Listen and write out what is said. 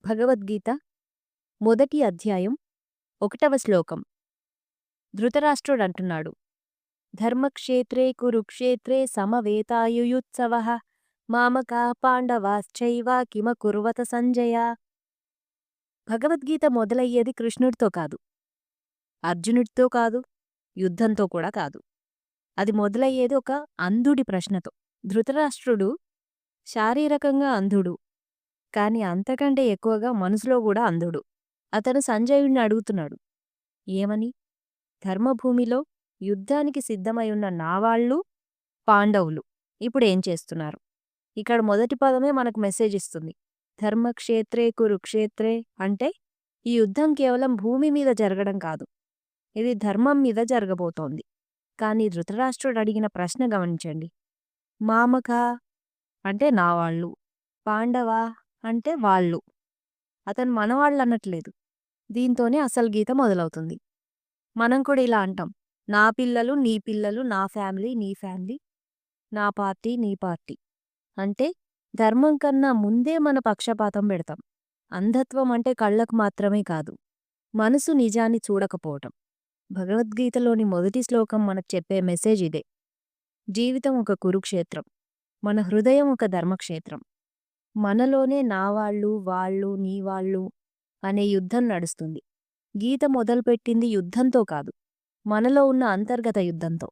భగవద్గీత మొదటి అధ్యాయం 1వ శ్లోకం. ధృతరాష్ట్రుడంటున్నాడు, ధర్మక్షేత్రే కురుక్షేత్రే సమవేతాయుయుత్సవః మామకా పాండవాశ్చైవ కిమకుర్వత సంజయ. భగవద్గీత మొదలయ్యేది కృష్ణుడితో కాదు, అర్జునుడితో కాదు, యుద్ధంతో కూడా కాదు. అది మొదలయ్యేది ఒక అంధుడి ప్రశ్నతో. ధృతరాష్ట్రుడు శారీరకంగా అంధుడు, కాని అంతకంటే ఎక్కువగా మనసులో కూడా అంధుడు. అతను సంజయుణ్ణి అడుగుతున్నాడు, ఏమని? ధర్మభూమిలో యుద్ధానికి సిద్ధమై ఉన్న నావాళ్ళు పాండవులు ఇప్పుడేం చేస్తున్నారు? ఇక్కడ మొదటి పదమే మనకు మెసేజ్ ఇస్తుంది. ధర్మక్షేత్రే కురుక్షేత్రే అంటే ఈ యుద్ధం కేవలం భూమి మీద జరగడం కాదు, ఇది ధర్మం మీద జరగబోతోంది. కానీ ధృతరాష్ట్రుడు అడిగిన ప్రశ్న గమనించండి. మామక అంటే నావాళ్ళు, పాండవ అంటే వాళ్ళు. అతను మనవాళ్ళు అనట్లేదు. దీంతోనే అసలు గీత మొదలవుతుంది. మనం కూడా ఇలా అంటాం, నా పిల్లలు నీ పిల్లలు, నా ఫ్యామిలీ నీ ఫ్యామిలీ, నా పార్టీ నీ పార్టీ. అంటే ధర్మం కన్నా ముందే మన పక్షపాతం పెడతాం. అంధత్వం అంటే కళ్ళకు మాత్రమే కాదు, మనసు నిజాన్ని చూడకపోవటం. భగవద్గీతలోని మొదటి శ్లోకం మనకు చెప్పే మెసేజ్ ఇదే. జీవితం ఒక కురుక్షేత్రం, మన హృదయం ఒక ధర్మక్షేత్రం. మనలోనే నా వాళ్ళు, వాళ్ళు, నీ వాళ్ళు అనే యుద్ధం నడుస్తుంది. గీత మొదలుపెట్టింది యుద్ధంతో కాదు, మనలో ఉన్న అంతర్గత యుద్ధంతో.